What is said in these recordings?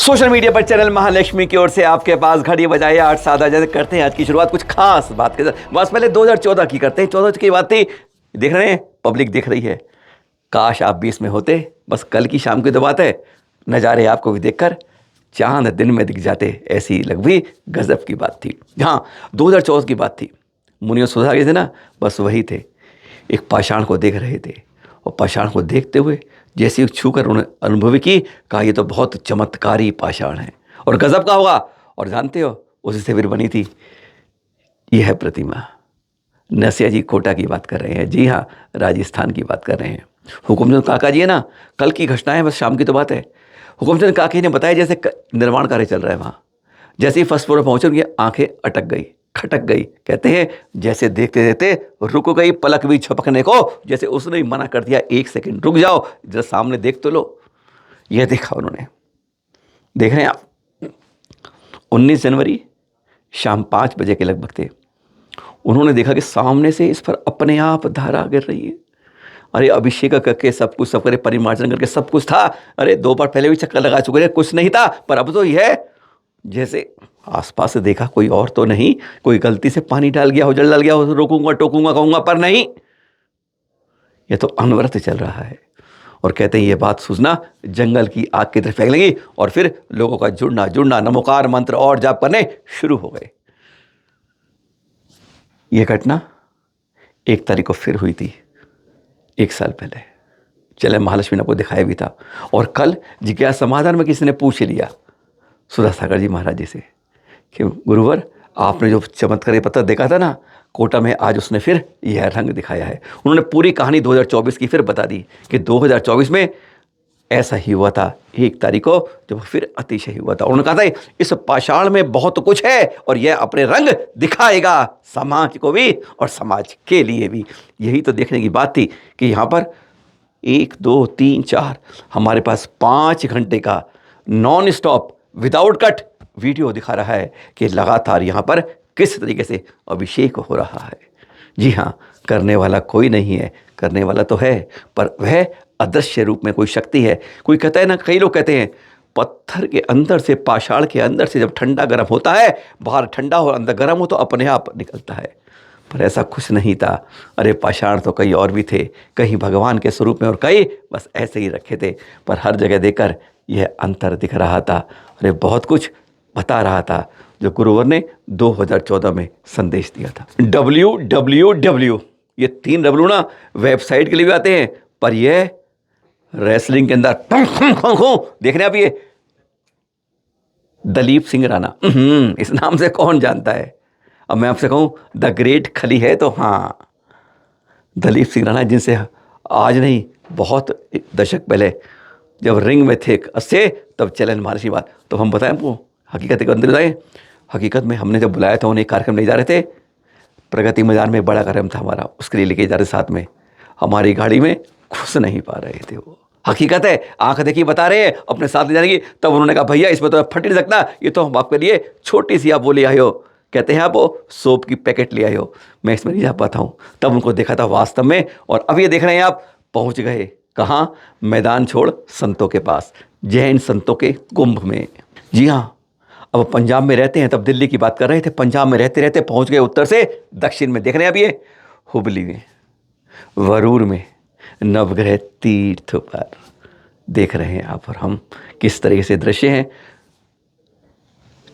Social media पर channel Mahalakshmi की ओर से आपके पास घड़ी बजाइए 8 जैसे करते हैं आज की शुरुआत कुछ खास बात के साथ। बस पहले 2014 की करते हैं। 14 की बात थी, देख रहे हैं पब्लिक देख रही है। काश आप 20 में होते। बस कल की शाम की तो बात है, नज़ारे आपको भी देखकर चांद दिन में दिख जाते। ऐसी लगभग गजब की बात थी। हाँ, 2014 की बात थी। मुनियों सुधा गए थे ना, बस वही थे। एक पाषाण को देख रहे थे और पाषाण को देखते हुए जैसे ही छू कर उन्होंने अनुभव की, कहा ये तो बहुत चमत्कारी पाषाण है और गजब का होगा। और जानते हो उसी से फिर बनी थी यह प्रतिमा। नरसिया जी कोटा की बात कर रहे हैं। जी हाँ, राजस्थान की बात कर रहे हैं। हुकुमचंद काका जी है ना, कल की घटना है, बस शाम की तो बात है। हुकुमचंद काका ने बताया जैसे निर्माण कार्य चल रहा है वहाँ। जैसे ही फर्स्ट फ्लोर पर पहुंचे उनकी आंखें अटक गई, खटक गई। कहते हैं जैसे देखते देखते रुक गई, पलक भी झपकने को। जैसे उसने मना कर दिया, 1 सेकंड रुक जाओ, जरा सामने देख तो लो। यह देखा उन्होंने। देख रहे हैं आप, 19 जनवरी शाम 5 बजे के लगभग थे। उन्होंने देखा कि सामने से इस पर अपने आप धारा गिर रही है। अरे अभिषेक करके सब कुछ सब करे, परिमार्जन करके सब कुछ था। अरे 2 बार पहले भी चक्कर लगा चुके थे, कुछ नहीं था। पर अब तो यह जैसे आसपास से देखा, कोई और तो नहीं, कोई गलती से पानी डाल गया हो, जल डाल गया हो, रोकूंगा टोकूंगा कहूंगा, पर नहीं, ये तो अनवरत चल रहा है। और कहते हैं ये बात सूचना जंगल की आग की तरफ फेंक लेंगी और फिर लोगों का जुड़ना जुड़ना, नमोकार मंत्र और जाप करने शुरू हो गए। यह घटना 1 तारीख को फिर हुई थी, 1 साल पहले। चले महालक्ष्मी ने आपको दिखाया भी था। और कल जिज्ञासा समाधान में किसी ने पूछ लिया सुधा सागर जी महाराज जी से कि गुरुवर आपने जो चमत्कारी पत्र देखा था ना कोटा में, आज उसने फिर यह रंग दिखाया है। उन्होंने पूरी कहानी 2024 की फिर बता दी कि 2024 में ऐसा ही हुआ था 1 तारीख को, जब फिर अतिशय हुआ था। उन्होंने कहा था इस पाषाण में बहुत कुछ है और यह अपने रंग दिखाएगा, समाज को भी और समाज के लिए भी। यही तो देखने की बात थी कि यहाँ पर 1 2 3 4 हमारे पास 5 घंटे का non stop without cut video दिखा रहा है कि लगातार यहाँ पर किस तरीके से अभिषेक हो रहा है। जी हाँ, करने वाला कोई नहीं है, करने वाला तो है, पर वह अदृश्य रूप में कोई शक्ति है। कोई कहता है ना, कई लोग कहते हैं पत्थर के अंदर से, पाषाण के अंदर से जब ठंडा गर्म होता है, बाहर ठंडा हो अंदर गर्म हो तो अपने आप निकलता है। पर ऐसा कुछ नहीं था। अरे पाषाण तो कई और भी थे, कहीं भगवान के स्वरूप में और कई बस ऐसे ही रखे थे। पर हर जगह देखकर यह अंतर दिख रहा था। अरे बहुत कुछ बता रहा था जो गुरुवर ने 2014 में संदेश दिया था। www, ये 3 W ना वेबसाइट के लिए भी आते हैं, पर यह रेसलिंग के अंदर देखने आप, ये दलीप सिंह राणा, इस नाम से कौन जानता है। अब मैं आपसे कहूँ द ग्रेट खली है तो हाँ, दलीप सिंह राणा, जिनसे आज नहीं बहुत दशक पहले जब रिंग में थे अस्से, तब चैलेंज महाराज बात तो हम बताएं आपको हकीकत के अंदर बताएं। हकीकत में हमने जब बुलाया था उन्हें कार्यक्रम ले जा रहे थे, प्रगति मैदान में बड़ा कार्यक्रम था हमारा, उसके लिए लेके जा रहे साथ में। हमारी गाड़ी में घुस नहीं पा रहे थे वो। हकीकत है, आंख देखी बता रहे हैं अपने साथ ले जाने की। तब उन्होंने कहा भैया इसमें तो फट नहीं सकता, ये तो हम आपके लिए छोटी सी आप वो ले आए हो। कहते हैं आप वो सोप की पैकेट ले आए हो, मैं इसमें नहीं जा पाता हूँ। तब उनको देखा था वास्तव में। और अब ये देख रहे हैं आप, पहुँच गए कहाँ, मैदान छोड़ संतों के पास, जैन संतों के कुंभ में। जी हाँ, अब पंजाब में रहते हैं, तब दिल्ली की बात कर रहे थे। पंजाब में रहते रहते पहुंच गए उत्तर से दक्षिण में। देख रहे हैं अब ये हुबली में, वरूर में, नवग्रह तीर्थ पर देख रहे हैं आप और हम किस तरीके से दृश्य हैं।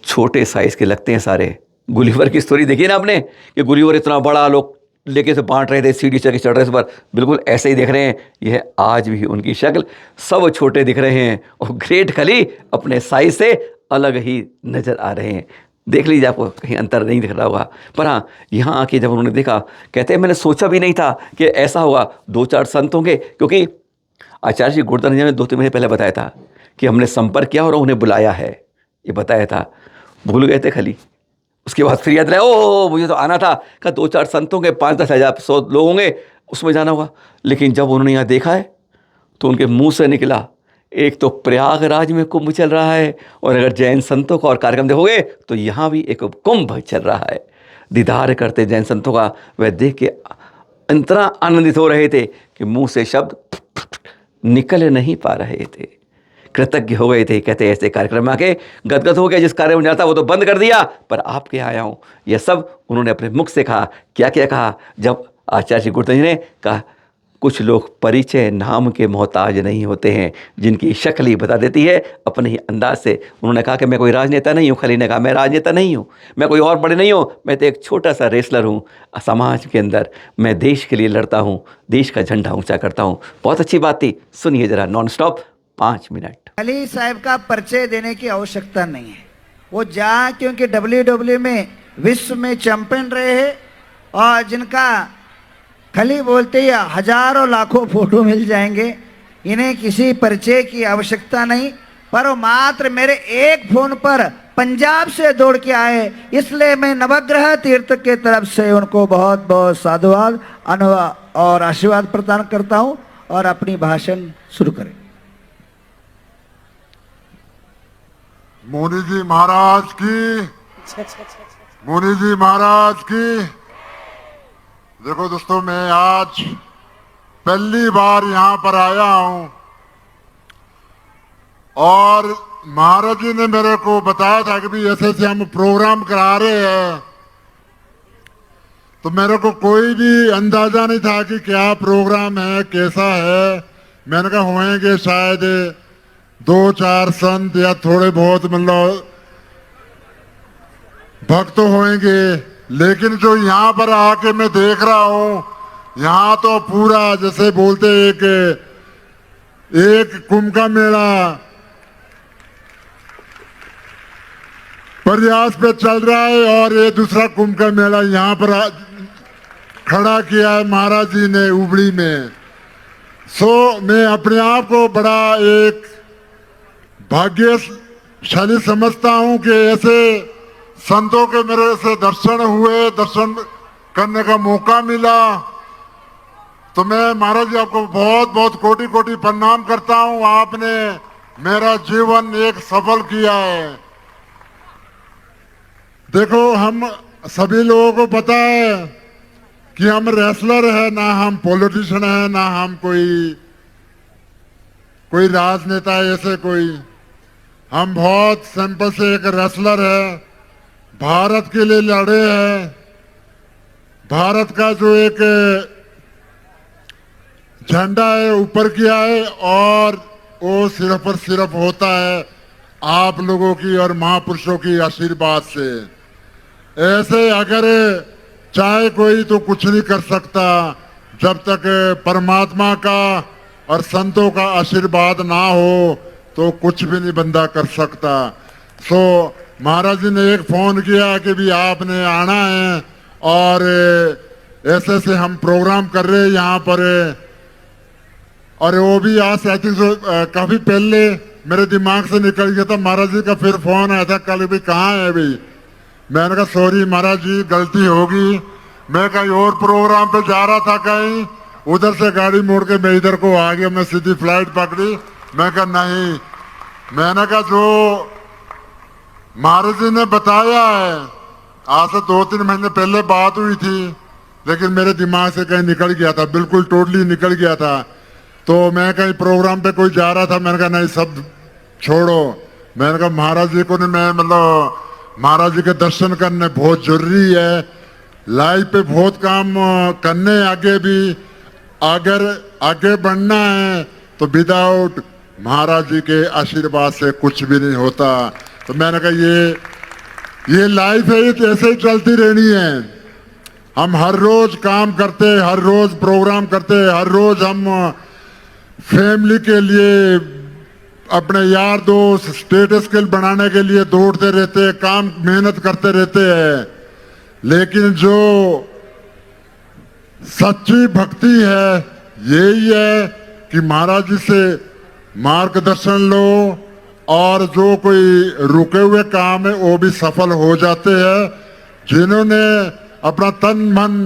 छोटे साइज के लगते हैं सारे। गुलिवर की स्टोरी देखिए ना आपने कि गुलिवर इतना बड़ा लोग लेके से बांट रहे थे, सीढ़ी चढ़ के चढ़ रहे थे पर, बिल्कुल ऐसे ही देख रहे हैं। यह आज भी उनकी शक्ल, सब छोटे दिख रहे हैं और ग्रेट खली अपने साइज से अलग ही नजर आ रहे हैं। देख लीजिए, आपको कहीं अंतर नहीं दिख रहा होगा। पर हाँ, यहाँ आके जब उन्होंने देखा, कहते हैं मैंने सोचा भी नहीं था कि ऐसा होगा। 2-4 संत होंगे, क्योंकि आचार्य जी गोवर्धन जी ने 2-3 महीने पहले बताया था कि हमने संपर्क किया और उन्हें बुलाया है, ये बताया था। भूल गए थे खली। उसके बाद फिर याद रहा, ओ मुझे तो आना था। कहा 2-4 संत होंगे, 5-10 हज़ार 100 लोग होंगे, उसमें जाना होगा। लेकिन जब उन्होंने यहाँ देखा है तो उनके मुंह से निकला, एक तो प्रयागराज में कुंभ चल रहा है, और अगर जैन संतों का और कार्यक्रम देखोगे तो यहाँ भी एक कुंभ चल रहा है। दीदार करते जैन संतों का, वह देख के इतना आनंदित हो रहे थे कि मुंह से शब्द निकल नहीं पा रहे थे। कृतज्ञ हो गए थे। कहते ऐसे कार्यक्रम में आके गदगद हो गया, जिस कार्य में जाना था वो तो बंद कर दिया, पर आपके यहाँ आया हूँ। यह सब उन्होंने अपने मुख से कहा। क्या क्या कहा? जब आचार्य श्री गुरुदेव जी ने कहा, कुछ लोग परिचय नाम के मोहताज नहीं होते हैं, जिनकी शक्ल ही बता देती है अपने ही अंदाज से। उन्होंने कहा कि मैं कोई राजनेता नहीं हूँ। खली ने कहा, मैं राजनेता नहीं हूँ, मैं कोई और बड़े नहीं हूँ, मैं तो एक छोटा सा रेसलर हूँ समाज के अंदर। मैं देश के लिए लड़ता हूँ, देश का झंडा ऊंचा करता हूँ। बहुत अच्छी बात थी, सुनिए जरा नॉन स्टॉप 5 मिनट। अली साहब का परिचय देने की आवश्यकता नहीं है। वो जहाँ, क्योंकि WWE में विश्व में चैंपियन रहे हैं, और जिनका खली बोलते ही हजारों लाखों फोटो मिल जाएंगे। इन्हें किसी परिचय की आवश्यकता नहीं, पर वो मात्र मेरे एक फोन पर पंजाब से दौड़ के आए, इसलिए मैं नवग्रह तीर्थ के तरफ से उनको बहुत बहुत साधुवाद और आशीर्वाद प्रदान करता हूँ। और अपनी भाषण शुरू करें। मोनी जी महाराज की, मोनी जी महाराज की। देखो दोस्तों, मैं आज पहली बार यहाँ पर आया हूँ और महाराज जी ने मेरे को बताया था कि भी ऐसे ऐसे हम प्रोग्राम करा रहे हैं, तो मेरे को कोई भी अंदाजा नहीं था कि क्या प्रोग्राम है, कैसा है। मैंने कहा होंगे शायद 2-4 संत या थोड़े बहुत मतलब भक्त होंगे, लेकिन जो यहाँ पर आके मैं देख रहा हूँ, यहाँ तो पूरा जैसे बोलते एक कुंभ का मेला प्रयास पे चल रहा है, और ये दूसरा कुंभ का मेला यहाँ पर खड़ा किया है महाराज जी ने उबड़ी में। मैं अपने आप को बड़ा एक भाग्यशाली समझता हूँ कि ऐसे संतों के मेरे से दर्शन हुए, दर्शन करने का मौका मिला। तो मैं महाराज जी आपको बहुत बहुत कोटि कोटि प्रणाम करता हूँ। आपने मेरा जीवन एक सफल किया है। देखो, हम सभी लोगों को पता है कि हम रेसलर है, ना हम पॉलिटिशियन है, ना हम कोई राजनेता है ऐसे कोई। हम बहुत सिंपल से एक रेसलर है, भारत के लिए लड़े हैं। भारत का जो एक झंडा है ऊपर किया है, और वो सिर्फ और सिर्फ होता है आप लोगों की और महापुरुषों की आशीर्वाद से। ऐसे अगर चाहे कोई तो कुछ नहीं कर सकता जब तक परमात्मा का और संतों का आशीर्वाद ना हो, तो कुछ भी नहीं बंदा कर सकता। महाराज जी ने एक फोन किया कि भी आपने आना है, और ऐसे से हम प्रोग्राम कर रहे हैं यहाँ पर। और वो भी आज आई थिंक काफी पहले मेरे दिमाग से निकल गया था। महाराज जी का फिर फोन आया था कल भी, कहाँ है भाई। मैंने कहा सॉरी महाराज जी, गलती होगी, मैं कहीं और प्रोग्राम पे जा रहा था, कहीं उधर से गाड़ी मोड़ के मैं इधर को आ गया। मैं सीधी फ्लाइट पकड़ी। मैं कहा नहीं, मैंने कहा जो महाराज जी ने बताया है, आज से 2-3 महीने पहले बात हुई थी, लेकिन मेरे दिमाग से कहीं निकल गया था, बिल्कुल टोटली निकल गया था। तो मैं कहीं प्रोग्राम पे कोई जा रहा था, मैंने कहा नहीं सब छोड़ो। मैंने कहा महाराज जी को नहीं, मैं मतलब महाराज जी के दर्शन करने बहुत जरूरी है। लाइफ पे बहुत काम करने, आगे भी अगर आगे बढ़ना है तो विदाउट महाराज जी के आशीर्वाद से कुछ भी नहीं होता। तो मैंने कहा ये लाइफ है, ये ऐसे ही चलती रहनी है। हम हर रोज काम करते, हर रोज प्रोग्राम करते, हर रोज हम फैमिली के लिए, अपने यार दोस्त, स्टेटस के बनाने के लिए दौड़ते रहते हैं, काम मेहनत करते रहते हैं। लेकिन जो सच्ची भक्ति है यही है कि महाराज जी से मार्गदर्शन लो, और जो कोई रुके हुए काम है वो भी सफल हो जाते हैं। जिन्होंने अपना तन मन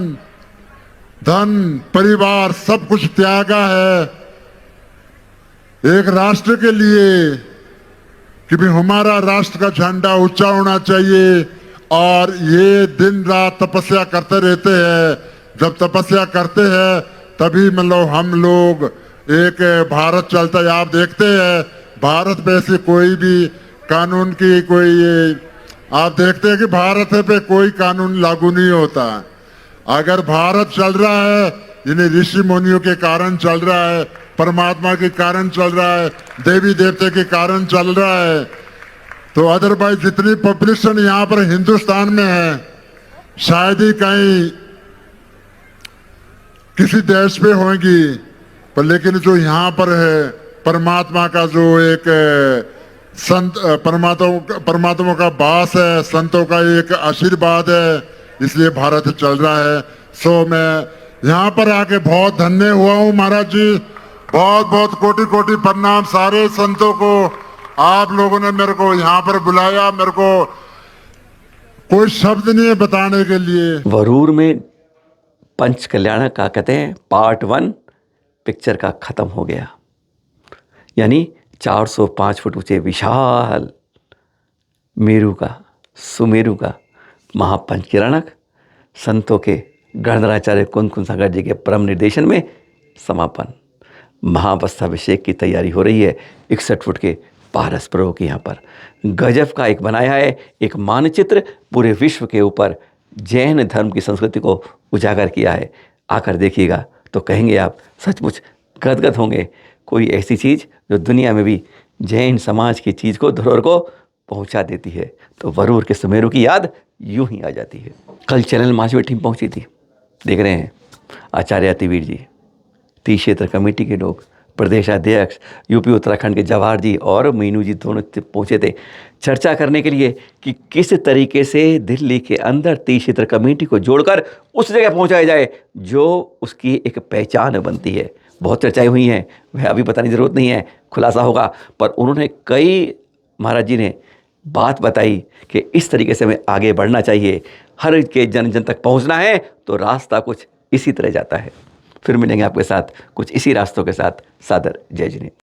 धन परिवार सब कुछ त्यागा है एक राष्ट्र के लिए कि भी हमारा राष्ट्र का झंडा ऊंचा होना चाहिए, और ये दिन रात तपस्या करते रहते हैं। जब तपस्या करते हैं तभी मतलब हम लोग एक भारत चलता है। आप देखते हैं भारत पे ऐसे कोई भी कानून की कोई आप देखते हैं कि भारत पे कोई कानून लागू नहीं होता। अगर भारत चल रहा है इन्हें ऋषि मुनियों के कारण चल रहा है, परमात्मा के कारण चल रहा है, देवी देवते के कारण चल रहा है। तो अदरवाइज जितनी पॉपुलेशन यहाँ पर हिंदुस्तान में है शायद ही कहीं किसी देश पे होंगी, पर लेकिन जो यहाँ पर है परमात्मा का जो एक संत परमात्मा का वास है, संतों का एक आशीर्वाद है, इसलिए भारत चल रहा है। सो मैं यहाँ पर आके बहुत धन्य हुआ हूँ महाराज जी। बहुत बहुत कोटि कोटि प्रणाम सारे संतों को। आप लोगों ने मेरे को यहाँ पर बुलाया, मेरे को कोई शब्द नहीं है बताने के लिए। वरूर में पंच कल्याण का कहते हैं पार्ट 1 पिक्चर का ख़त्म हो गया। यानी 405 फुट ऊंचे विशाल मेरू का सुमेरु का महापंचकिरणक संतों के गणधराचार्य कुंद सागर जी के परम निर्देशन में समापन। महावस्थाभिषेक की तैयारी हो रही है 61 फुट के पारस प्रभु के यहाँ पर। गजब का एक बनाया है एक मानचित्र, पूरे विश्व के ऊपर जैन धर्म की संस्कृति को उजागर किया है। आकर देखिएगा तो कहेंगे आप सचमुच गदगद होंगे। कोई ऐसी चीज़ जो दुनिया में भी जैन समाज की चीज़ को धरोहर को पहुंचा देती है, तो वरूर के सुमेरु की याद यूं ही आ जाती है। कल चैनल माचवे टीम पहुंची थी, देख रहे हैं आचार्य अतिवीर जी, 30 क्षेत्र कमेटी के लोग, प्रदेशाध्यक्ष यूपी उत्तराखंड के जवाहर जी और मीनू जी दोनों पहुंचे थे चर्चा करने के लिए कि किस तरीके से दिल्ली के अंदर 30 क्षेत्र कमेटी को जोड़कर उस जगह पहुंचाया जाए जो उसकी एक पहचान बनती है। बहुत चर्चाएं हुई हैं, वह अभी बताने की ज़रूरत नहीं है, खुलासा होगा। पर उन्होंने कई महाराज जी ने बात बताई कि इस तरीके से हमें आगे बढ़ना चाहिए, हर के जन जन तक पहुंचना है तो रास्ता कुछ इसी तरह जाता है। फिर मिलेंगे आपके साथ कुछ इसी रास्तों के साथ। सादर जय जिनेंद्र।